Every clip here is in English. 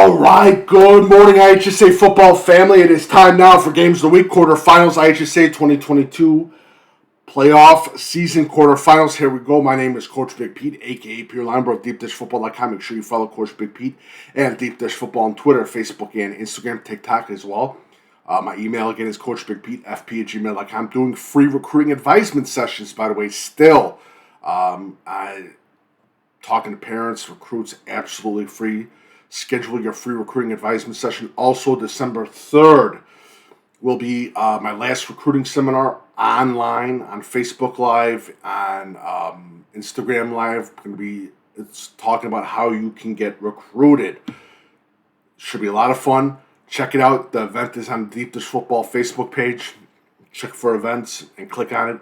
All right, good morning, IHSA football family. It is time now for Games of the Week, Quarterfinals, IHSA 2022 Playoff Season Quarterfinals. Here we go. My name is Coach Big Pete, a.k.a. Pure Limebro of DeepDishFootball.com. Make sure you follow Coach Big Pete and Deep Dish Football on Twitter, Facebook, and Instagram, TikTok as well. My email, again, is CoachBigPeteFP@gmail.com. Doing free recruiting advisement sessions, by the way, still. Talking to parents, recruits, absolutely free. Schedule your free recruiting advisement session. Also, December 3rd will be my last recruiting seminar online on Facebook Live, on Instagram Live. It's talking about how you can get recruited. Should be a lot of fun. Check it out. The event is on the Deep Dish Football Facebook page. Check for events and click on it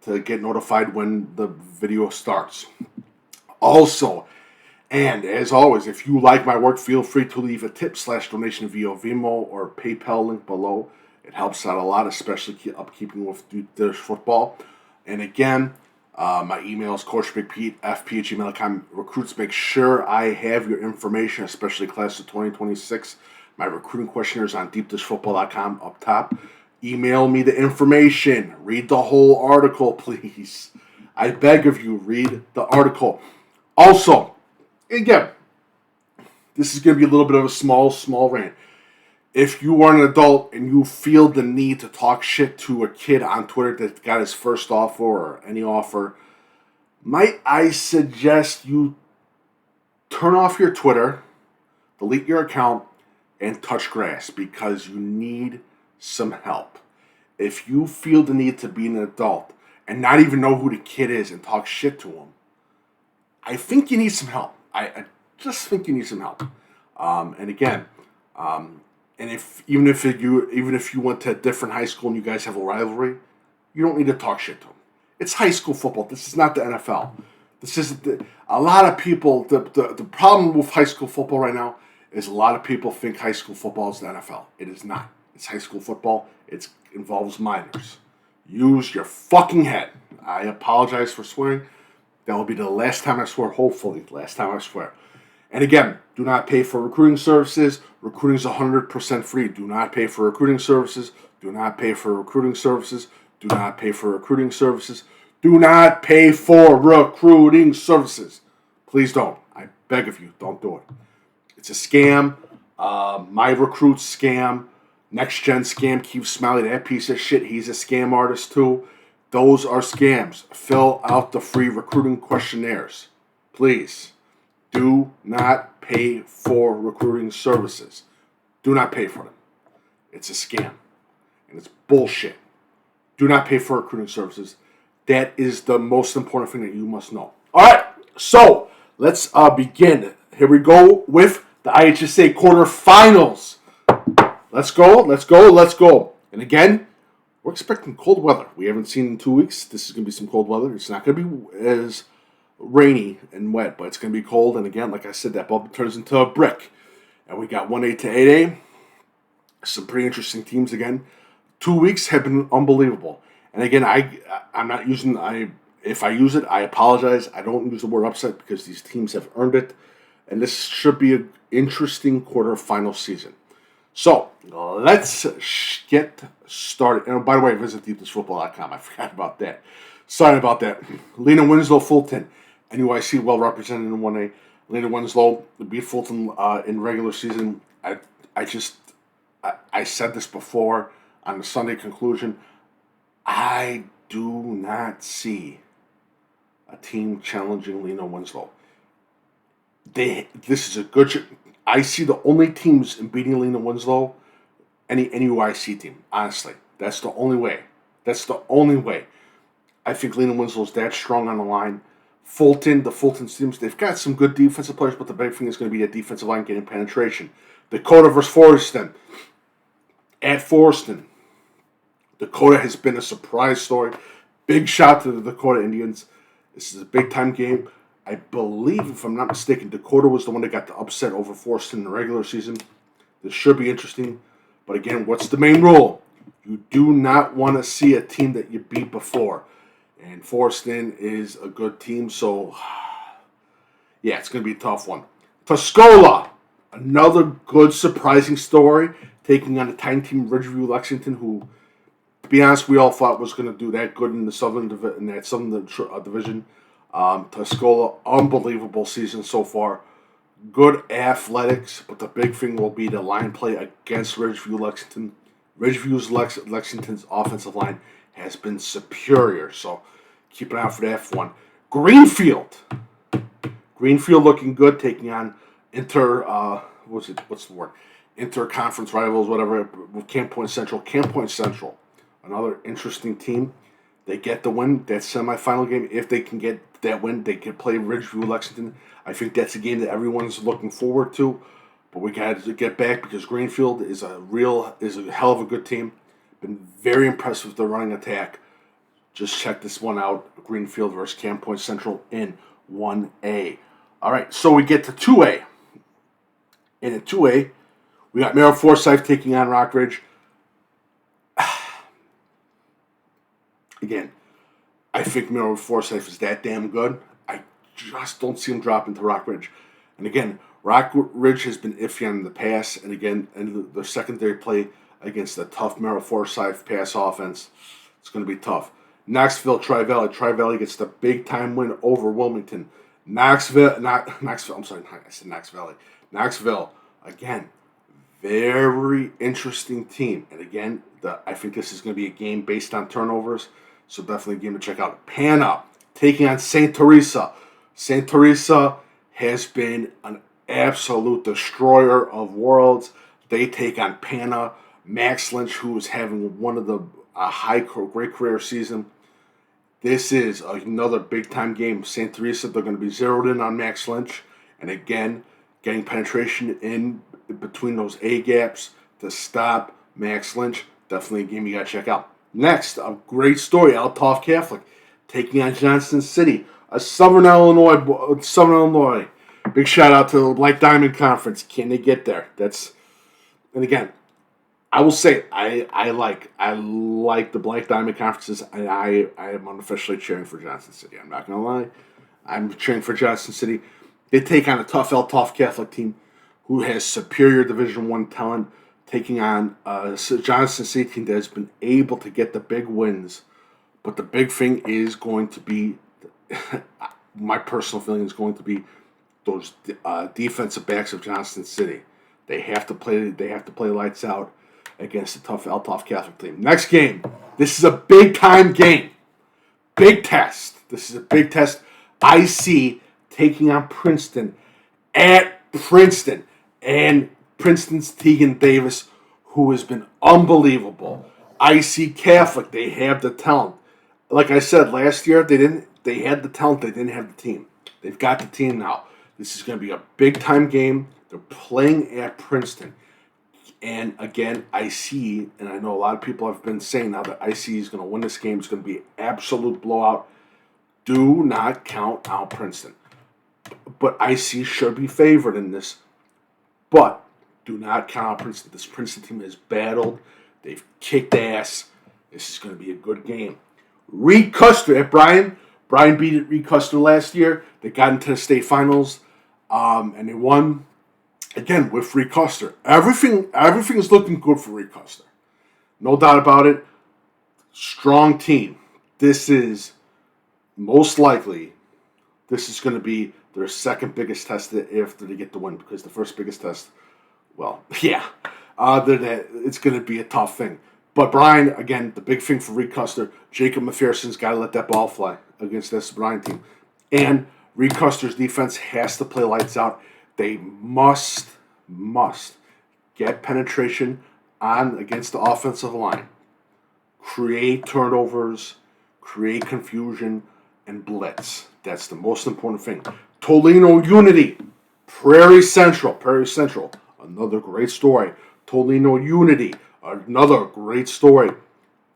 to get notified when the video starts. Also, and as always, if you like my work, feel free to leave a tip/donation via VENMO or PayPal link below. It helps out a lot, especially upkeeping with Dish Football. And again, my email is CoachBigPeteFP@gmail.com. Recruits, make sure I have your information, especially class of 2026. My recruiting questionnaire is on DeepDishFootball.com up top. Email me the information. Read the whole article, please. I beg of you, read the article. Also, again, this is going to be a little bit of a small rant. If you are an adult and you feel the need to talk shit to a kid on Twitter that got his first offer or any offer, might I suggest you turn off your Twitter, delete your account, and touch grass, because you need some help. If you feel the need to be an adult and not even know who the kid is and talk shit to him, I think you need some help. I just think you need some help. And again, and even if you went to a different high school and you guys have a rivalry, you don't need to talk shit to them. It's high school football. This is not the NFL. This is a lot of people. The problem with high school football right now is a lot of people think high school football is the NFL. It is not. It's high school football. It involves minors. Use your fucking head. I apologize for swearing. That will be the last time I swear, hopefully, the last time I swear. And again, do not pay for recruiting services. Recruiting is 100% free. Do not pay for recruiting services. Do not pay for recruiting services. Do not pay for recruiting services. Do not pay for recruiting services. Please don't. I beg of you, don't do it. It's a scam. My Recruits scam. Next Gen scam. Keep Smiley, that piece of shit. He's a scam artist too. Those are scams. Fill out the free recruiting questionnaires. Please. Do not pay for recruiting services. Do not pay for them. It's a scam. And it's bullshit. Do not pay for recruiting services. That is the most important thing that you must know. All right. So, let's begin. Here we go with the IHSA quarterfinals. Let's go. And again, we're expecting cold weather. We haven't seen in 2 weeks. This is going to be some cold weather. It's not going to be as rainy and wet, but it's going to be cold. And again, like I said, that bubble turns into a brick. And we got 1A to 8A. Some pretty interesting teams again. 2 weeks have been unbelievable. And again, I'm not using, if I use it, I apologize. I don't use the word upset because these teams have earned it. And this should be an interesting quarterfinal season. So, let's get started. And by the way, visit DeepDishFootball.com. I forgot about that. Sorry about that. Lena Winslow, Fulton, NUIC well represented in 1A. Lena Winslow beat Fulton in regular season. I said this before on the Sunday conclusion. I do not see a team challenging Lena Winslow. This is a good. I see the only teams in beating Lena Winslow, any NUIC team. Honestly, that's the only way. I think Lena Winslow's that strong on the line. The Fulton teams, they've got some good defensive players, but the big thing is going to be that defensive line getting penetration. Dakota versus Forreston. At Forreston, Dakota has been a surprise story. Big shot to the Dakota Indians. This is a big-time game. I believe, if I'm not mistaken, Dakota was the one that got the upset over Forreston in the regular season. This should be interesting. But again, what's the main rule? You do not want to see a team that you beat before. And Forreston is a good team, so yeah, it's going to be a tough one. Tuscola Another good surprising story, taking on the tiny team Ridgeview Lexington, who, to be honest, we all thought was going to do that good in the Southern Division. Tuscola, unbelievable season so far. Good athletics, but the big thing will be the line play against Ridgeview Lexington. Lexington's offensive line has been superior, so keep an eye out for that one. Greenfield looking good, taking on interconference rivals, whatever, with Camp Point Central. Camp Point Central, another interesting team. They get the win, that semifinal game. If they can get that win, they can play Ridgeview Lexington. I think that's a game that everyone's looking forward to. But we got to get back because Greenfield is a hell of a good team. Been very impressed with their running attack. Just check this one out: Greenfield versus Camp Point Central in 1A. All right, so we get to 2A. And in 2A, we got Merrill Forsyth taking on Rockridge. Again, I think Merrill Forsyth is that damn good. I just don't see him dropping to Rockridge. And again, Rockridge has been iffy in the past. And again, in the secondary play against the tough Merrill Forsyth pass offense, it's going to be tough. Knoxville, Tri-Valley. Tri-Valley gets the big-time win over Wilmington. Knoxville, again, very interesting team. And again, I think this is going to be a game based on turnovers, so definitely a game to check out. Pana taking on St. Teresa. St. Teresa has been an absolute destroyer of worlds. They take on Pana. Max Lynch, who is having one of the great career season. This is another big-time game. St. Teresa, they're going to be zeroed in on Max Lynch. And again, getting penetration in between those A-gaps to stop Max Lynch. Definitely a game you got to check out. Next, a great story. Althoff Catholic taking on Johnson City. A Southern Illinois. Big shout-out to the Black Diamond Conference. Can they get there? And again, I will say I like the Black Diamond Conferences, and I am unofficially cheering for Johnson City. I'm not gonna lie, I'm cheering for Johnson City. They take on a tough Althoff Catholic team who has superior Division I talent, taking on a Johnson City team that has been able to get the big wins. But the big thing is going to be, my personal feeling is going to be those defensive backs of Johnson City. They have to play lights out against the tough Althoff Catholic team. Next game. This is a big-time game. Big test. This is a big test. IC taking on Princeton at Princeton. And Princeton's Tegan Davis, who has been unbelievable. IC Catholic, they have the talent. Like I said, last year, they had the talent, they didn't have the team. They've got the team now. This is going to be a big-time game. They're playing at Princeton. And again, IC, and I know a lot of people have been saying now that IC is going to win this game. It's going to be an absolute blowout. Do not count out Princeton. But IC should be favored in this. But do not count out Princeton. This Princeton team has battled. They've kicked ass. This is going to be a good game. Reed Custer at Bryan. Bryan beat Reed Custer last year. They got into the state finals, and they won. Again, with Reed Custer. Everything is looking good for Reed Custer. No doubt about it. Strong team. This is most likely, this is going to be their second biggest test after they get the win, because the first biggest test, well, yeah, it's going to be a tough thing. But Bryan, again, the big thing for Reed Custer, Jacob McPherson's got to let that ball fly against this Bryan team. And Reed Custer's defense has to play lights out. They must get penetration on against the offensive line, create turnovers, create confusion, and blitz. That's the most important thing. Toledo Unity, Prairie Central, another great story. Toledo Unity, another great story.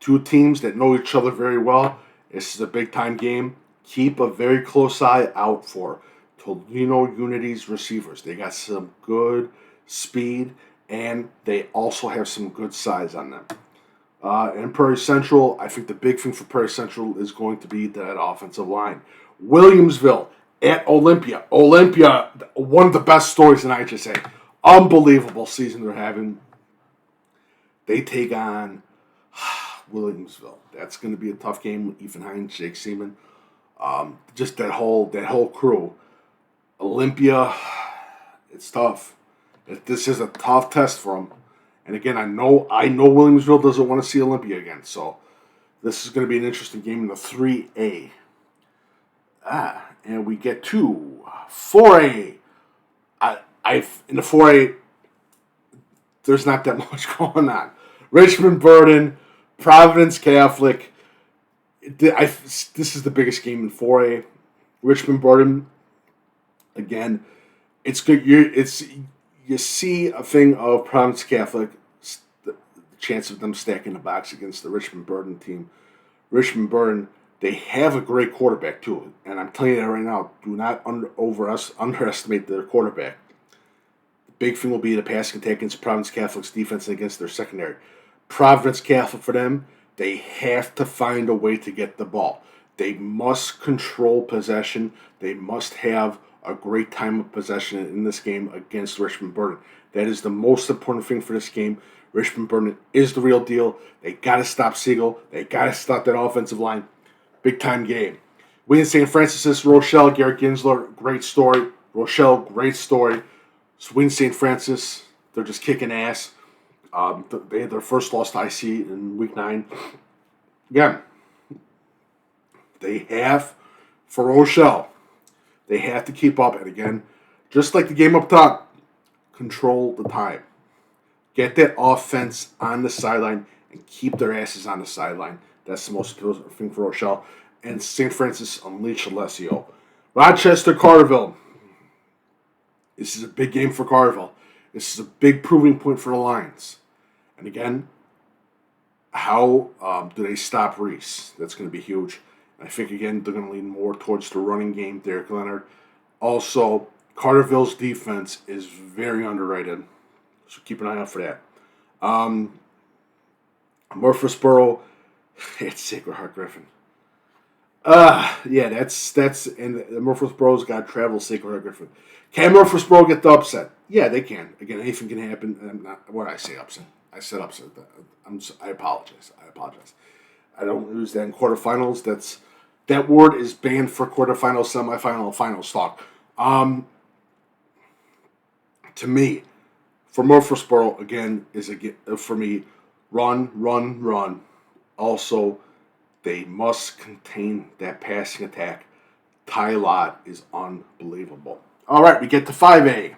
Two teams that know each other very well. This is a big-time game. Keep a very close eye out for Toledo Unity's receivers. They got some good speed, and they also have some good size on them. And Prairie Central, I think the big thing for Prairie Central is going to be that offensive line. Williamsville at Olympia. Olympia, one of the best stories in IHSA. unbelievable season they're having. They take on Williamsville. That's going to be a tough game with Ethan Hines, Jake Seaman. Just that whole crew. Olympia, it's tough. This is a tough test for them. And again, I know Williamsville doesn't want to see Olympia again. So this is going to be an interesting game in the 3A. And we get to 4A. In the 4A, there's not that much going on. Richmond Burden, Providence Catholic. This is the biggest game in 4A. Richmond Burden, again, it's good. You see a thing of Providence Catholic, the chance of them stacking the box against the Richmond Burden team. Richmond Burden, they have a great quarterback too, and I'm telling you that right now. Do not underestimate their quarterback. The big thing will be the passing attack against Providence Catholic's defense and against their secondary. Providence Catholic, for them, they have to find a way to get the ball. They must control possession. They must have a great time of possession in this game against Richmond Burden. That is the most important thing for this game. Richmond Burden is the real deal. They got to stop Siegel. They got to stop that offensive line. Big time game. Wayne St. Francis, Rochelle, Garrett Ginsler, great story. Rochelle, great story. Wayne St. Francis, they're just kicking ass. They had their first loss to IC in week 9. Again, they have, for Rochelle, they have to keep up. And again, just like the game up top, control the time. Get that offense on the sideline and keep their asses on the sideline. That's the most important thing for Rochelle. And St. Francis unleash Alessio. Rochester, Carterville. This is a big game for Carterville. This is a big proving point for the Lions. And again, how do they stop Reese? That's going to be huge. I think, again, they're going to lean more towards the running game, Derek Leonard. Also, Carterville's defense is very underrated, so keep an eye out for that. Murfreesboro, it's Sacred Heart Griffin. Yeah, that's and Murfreesboro's got to travel Sacred Heart Griffin. Can Murfreesboro get the upset? Yeah, they can. Again, anything can happen. And not what I say upset. I said upset. I apologize. I don't use that in quarterfinals. That word is banned for quarterfinals, semifinal, and finals talk. To me, for Murfreesboro, again, for me, run. Also, they must contain that passing attack. Ty Lott is unbelievable. All right, we get to 5A.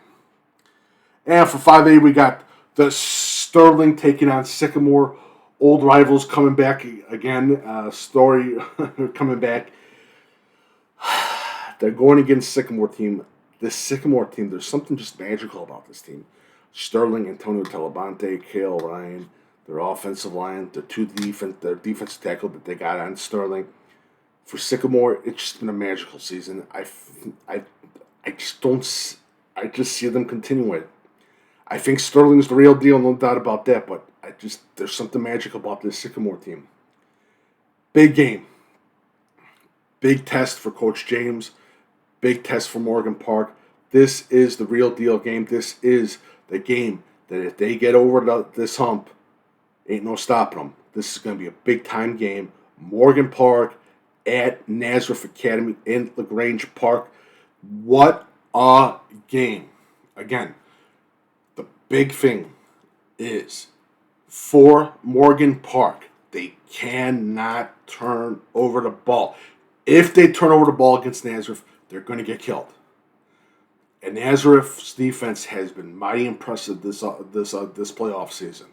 And for 5A, we got the Sterling taking on Sycamore. Old rivals coming back again. Story coming back. They're going against Sycamore team. This Sycamore team, there's something just magical about this team. Sterling, Antonio Talabante, Kale Ryan, their offensive line, their defensive tackle that they got on Sterling. For Sycamore, it's just been a magical season. I just see them continuing. I think Sterling's the real deal, no doubt about that, but there's something magical about this Sycamore team. Big game. Big test for Coach James. Big test for Morgan Park. This is the real deal game. This is the game that if they get over this hump, ain't no stopping them. This is going to be a big time game. Morgan Park at Nazareth Academy in LaGrange Park. What a game. Again, the big thing is for Morgan Park, they cannot turn over the ball. If they turn over the ball against Nazareth, they're going to get killed. And Nazareth's defense has been mighty impressive this playoff season.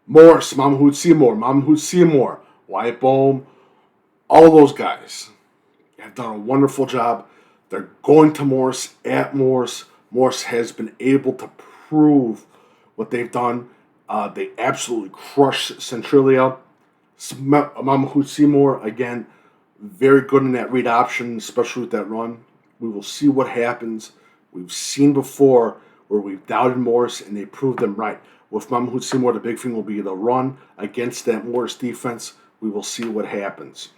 Morris, Mahmoud Seymour, Wyatt Bohm, all those guys have done a wonderful job. They're going to Morris at Morris. Morris has been able to prove what they've done. They absolutely crushed Centralia. Mahmoud Seymour, again, very good in that read option, especially with that run. We will see what happens. We've seen before where we've doubted Morris and they proved them right. With Mahmoud Seymour, the big thing will be the run against that Morris defense. We will see what happens.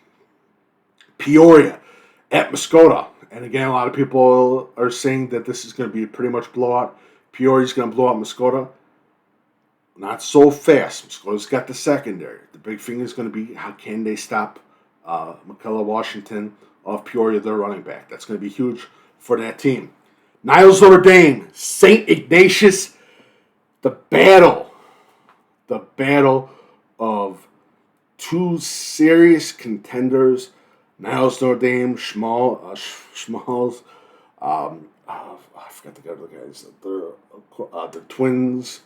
Peoria at Muskota. And again, a lot of people are saying that this is going to be pretty much blowout. Peoria's going to blow out Muskota. Not so fast. Muskota's got the secondary. The big thing is going to be how can they stop McCullough Washington of Peoria, their running back. That's going to be huge for that team. Niles Notre Dame, St. Ignatius, the battle of two serious contenders. Niles Notre Dame, Schmalls, I forgot the other guys. The Twins.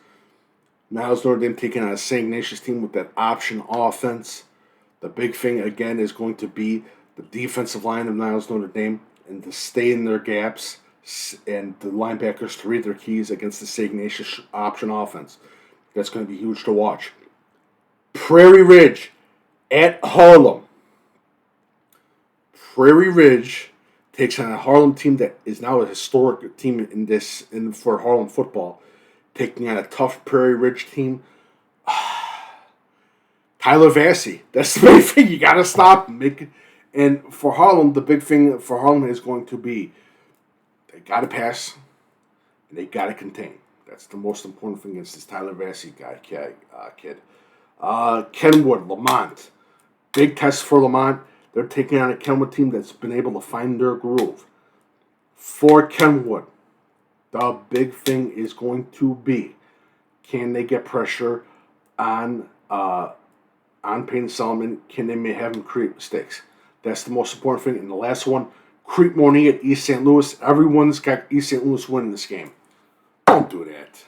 Niles Notre Dame taking on a St. Ignatius team with that option offense. The big thing, again, is going to be the defensive line of Niles Notre Dame and to stay in their gaps and the linebackers to read their keys against the St. Ignatius option offense. That's going to be huge to watch. Prairie Ridge at Harlem. Prairie Ridge takes on a Harlem team that is now a historic team for Harlem football, taking on a tough Prairie Ridge team. Tyler Vassey. That's the big thing. You got to stop him. And for Harlem, the big thing for Harlem is going to be they got to pass and they got to contain. That's the most important thing against this Tyler Vassey kid. Kenwood, Lamont. Big test for Lamont. They're taking on a Kenwood team that's been able to find their groove. For Kenwood, the big thing is going to be, can they get pressure on Payne Solomon? Can they have him create mistakes? That's the most important thing. And the last one, Creek Morney at East St. Louis. Everyone's got East St. Louis winning this game. Don't do that.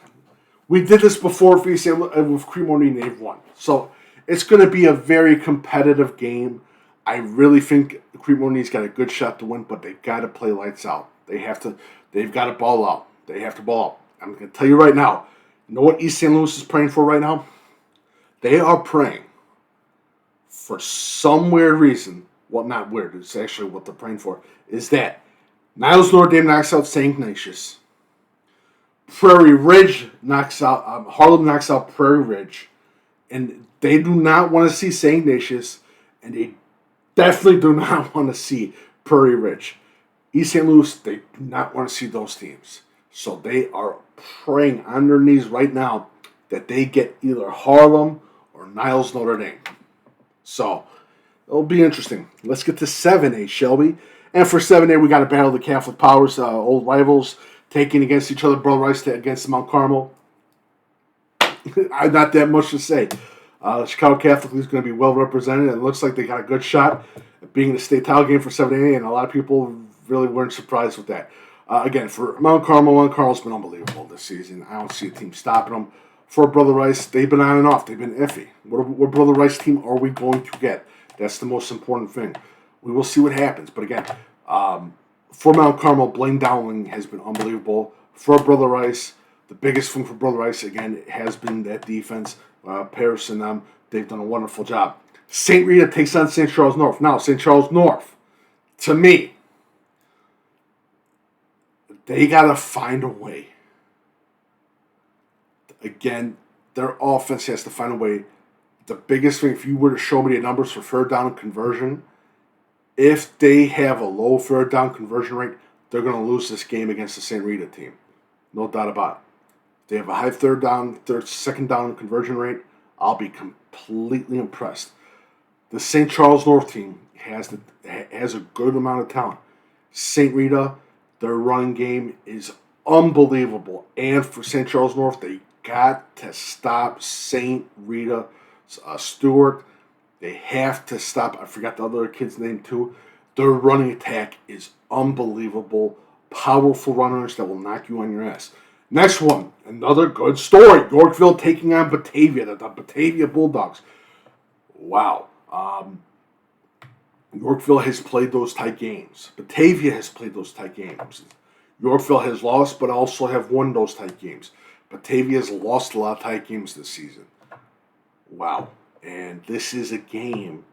We did this before for East St. Louis with Creek Morney, and they've won. So it's going to be a very competitive game. I really think Creek Morney's got a good shot to win, but they've got to play lights out. They've got to ball out. They have to ball out. I'm going to tell you right now, you know what East St. Louis is praying for right now? They are praying for some weird reason. Well, not weird. It's actually what they're praying for. Is that Niles Notre Dame knocks out St. Ignatius. Prairie Ridge knocks out, Harlem knocks out Prairie Ridge. And they do not want to see St. Ignatius. And they definitely do not want to see Prairie Ridge. East St. Louis, they do not want to see those teams. So they are praying on their knees right now that they get either Harlem or Niles Notre Dame. So it'll be interesting. Let's get to 7A, shall we? And for 7A, we got to battle the Catholic Powers, old rivals, taking against each other. Brother Rice against Mount Carmel. Not that much to say. Chicago Catholic is going to be well represented. It looks like they got a good shot at being the state title game for 7A, and a lot of people really weren't surprised with that. Again, for Mount Carmel's been unbelievable this season. I don't see a team stopping them. For Brother Rice, they've been on and off. They've been iffy. What Brother Rice team are we going to get? That's the most important thing. We will see what happens. But again, for Mount Carmel, Blaine Dowling has been unbelievable. For Brother Rice, the biggest thing for Brother Rice, again, has been that defense. Paris and them, they've done a wonderful job. St. Rita takes on St. Charles North. Now, St. Charles North, to me, they got to find a way. Again, their offense has to find a way. The biggest thing, if you were to show me the numbers for third down conversion, if they have a low third down conversion rate, they're going to lose this game against the St. Rita team. No doubt about it. If they have a high second down conversion rate, I'll be completely impressed. The St. Charles North team has a good amount of talent. St. Rita, their running game is unbelievable. And for St. Charles North, they got to stop St. Rita Stewart. They have to stop. I forgot the other kid's name too. Their running attack is unbelievable. Powerful runners that will knock you on your ass. Next one, another good story. Yorkville taking on Batavia, the Batavia Bulldogs. Wow. Yorkville has played those tight games. Batavia has played those tight games. Yorkville has lost, but also have won those tight games. Batavia has lost a lot of tight games this season. Wow. And this is a game,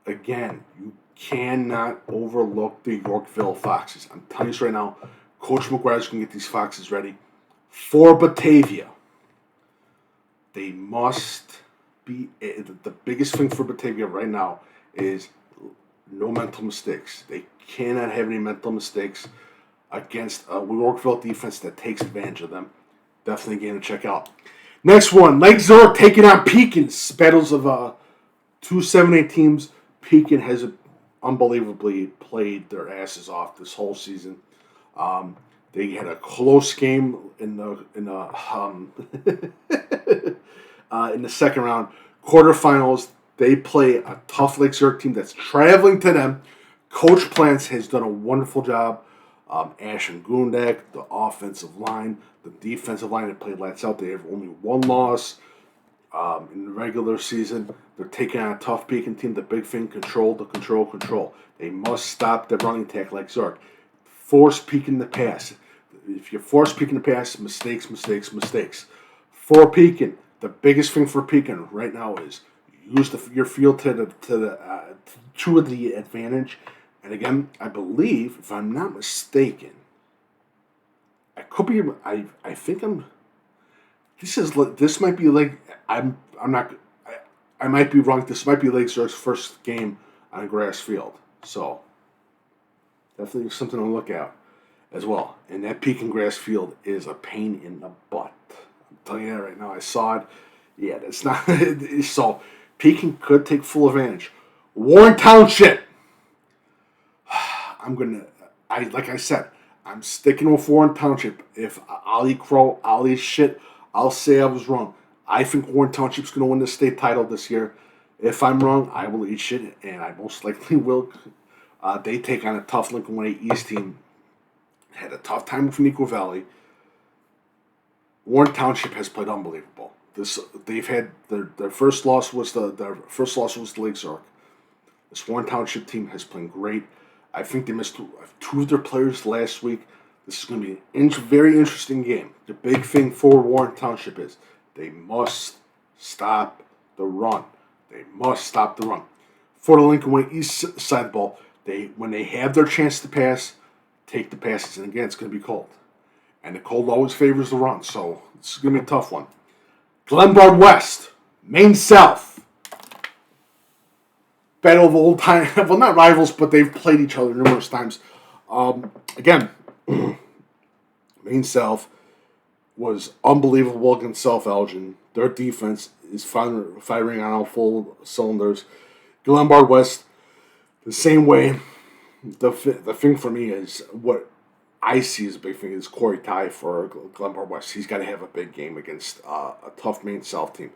again, you cannot overlook the Yorkville Foxes. I'm telling you this right now, Coach McGuire's going to get these Foxes ready. For Batavia, they must be, the biggest thing for Batavia right now is no mental mistakes. They cannot have any mental mistakes against a Yorkville defense that takes advantage of them. Definitely a game to check out. Next one, Lake Zurich taking on Pekin. Battles of two 7A teams. Pekin has unbelievably played their asses off this whole season. They had a close game in the in the second round. Quarterfinals, they play a tough Lake Zurich team that's traveling to them. Coach Plants has done a wonderful job. Ashton Gundak, the offensive line, the defensive line that played lights out. They have only one loss in the regular season. They're taking on a tough Pekin team. The big thing, control. They must stop the running attack like Zurich. Force Pekin to pass. If you force Pekin to pass, mistakes. For Pekin, the biggest thing for Pekin right now is use your field to the advantage. And again, I believe, if I'm not mistaken, I could be. I think I'm. This might be like I'm not. I might be wrong. This might be Lake Zurich's first game on a grass field. So definitely something to look at as well. And that Pekin grass field is a pain in the butt. I'm telling you that right now. I saw it. Yeah, that's not. So Pekin could take full advantage. Warren Township. Like I said, I'm sticking with Warren Township. If I'll eat crow, I'll eat shit, I'll say I was wrong. I think Warren Township's going to win the state title this year. If I'm wrong, I will eat shit, and I most likely will. They take on a tough Lincoln Way East team. Had a tough time with Neuqua Valley. Warren Township has played unbelievable. They've had their first loss was the Lake Zurich. This Warren Township team has played great. I think they missed two of their players last week. This is going to be a very interesting game. The big thing for Warren Township is they must stop the run. For the Lincoln Way East side ball, when they have their chance to pass, take the passes. And again, it's going to be cold. And the cold always favors the run. So this is going to be a tough one. Glenbard West, Maine South. Battle of old time, well, not rivals, but they've played each other numerous times. Again, Maine South was unbelievable against South Elgin. Their defense is firing on all full cylinders. Glenbard West, the same way. The thing for me is what I see as a big thing is Corey Ty for Glenbard West. He's got to have a big game against a tough Maine South team.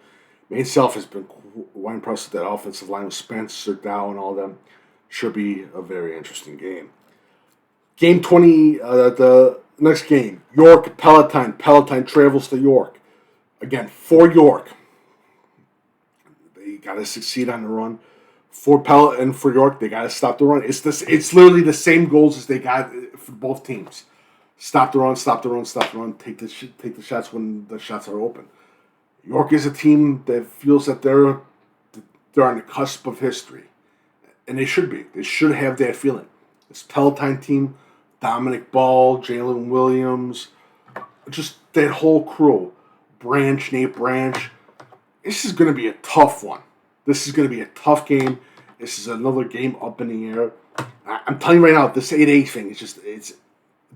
Maine South has been quite impressed with that offensive line with Spencer Dow and all them. Should be a very interesting game. Game 20, the next game, York Palatine. Palatine travels to York. Again, for York, they got to succeed on the run. For York, they got to stop the run. It's literally the same goals as they got for both teams. Stop the run. Take the shots when the shots are open. York is a team that feels that they're on the cusp of history. And they should be. They should have that feeling. This Palatine team, Dominic Ball, Jalen Williams, just that whole crew. Nate Branch. This is going to be a tough one. This is going to be a tough game. This is another game up in the air. I'm telling you right now, this 8-8 thing,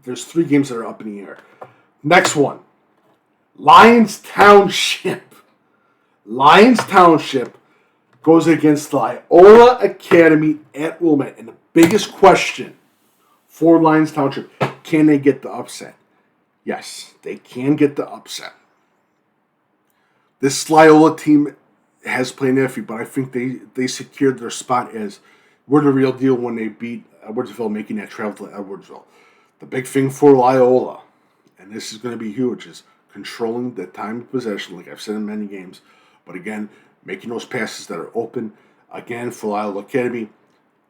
there's 3 games that are up in the air. Next one. Lyons Township goes against Loyola Academy at Wilmette. And the biggest question for Lyons Township, can they get the upset? Yes, they can get the upset. This Loyola team has played iffy, but I think they secured their spot as we're the real deal when they beat Edwardsville, making that travel to Edwardsville. The big thing for Loyola, and this is going to be huge, is controlling the time of possession, like I've said in many games. But again, making those passes that are open. Again, for Loyola Academy,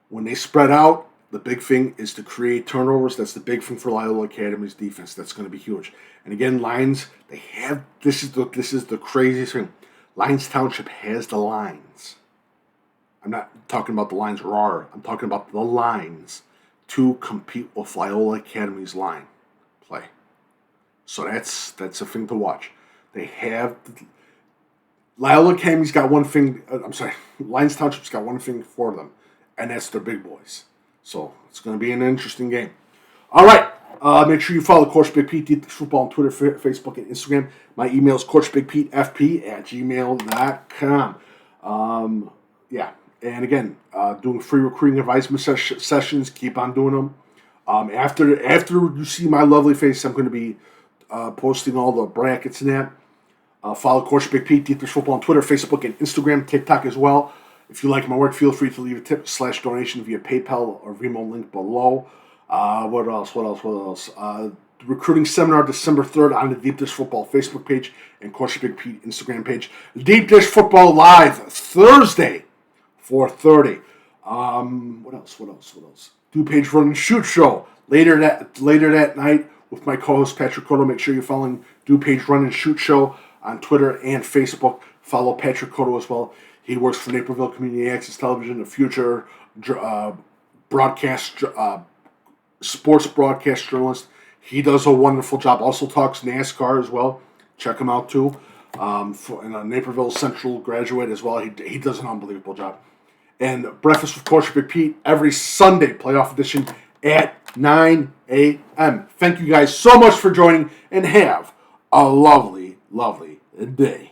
when they spread out, the big thing is to create turnovers. That's the big thing for Loyola Academy's defense. That's going to be huge. And again, Lions, this is the craziest thing. Lyons Township has the lines. I'm not talking about the lines raw. I'm talking about the lines to compete with Loyola Academy's line play. So that's a thing to watch. They have Loyola Academy's got one thing. Lyons Township's got one thing for them, and that's their big boys. So it's going to be an interesting game. All right, Make sure you follow Coach Big Pete, DuPage Football on Twitter, Facebook, and Instagram. My email is coachbigpetefp@gmail.com. And again, doing free recruiting advisement sessions. Keep on doing them. After you see my lovely face, I'm going to be posting all the brackets and that. Follow Coach Big Pete, DuPage Football on Twitter, Facebook, and Instagram, TikTok as well. If you like my work, feel free to leave a tip / donation via PayPal or VENMO link below. What else? Recruiting seminar December 3rd on the Deep Dish Football Facebook page and Coach Big Pete Instagram page. Deep Dish Football live Thursday, 4:30. What else? DuPage Run Shoot show later that night with my co-host Patrick Codo. Make sure you're following DuPage Run and Shoot show on Twitter and Facebook. Follow Patrick Codo as well. He works for Naperville Community Access Television, a future sports broadcast journalist. He does a wonderful job. Also talks NASCAR as well. Check him out too. And a Naperville Central graduate as well. He does an unbelievable job. And Breakfast with Coach Big Pete every Sunday, playoff edition at 9 a.m. Thank you guys so much for joining, and have a lovely, lovely day.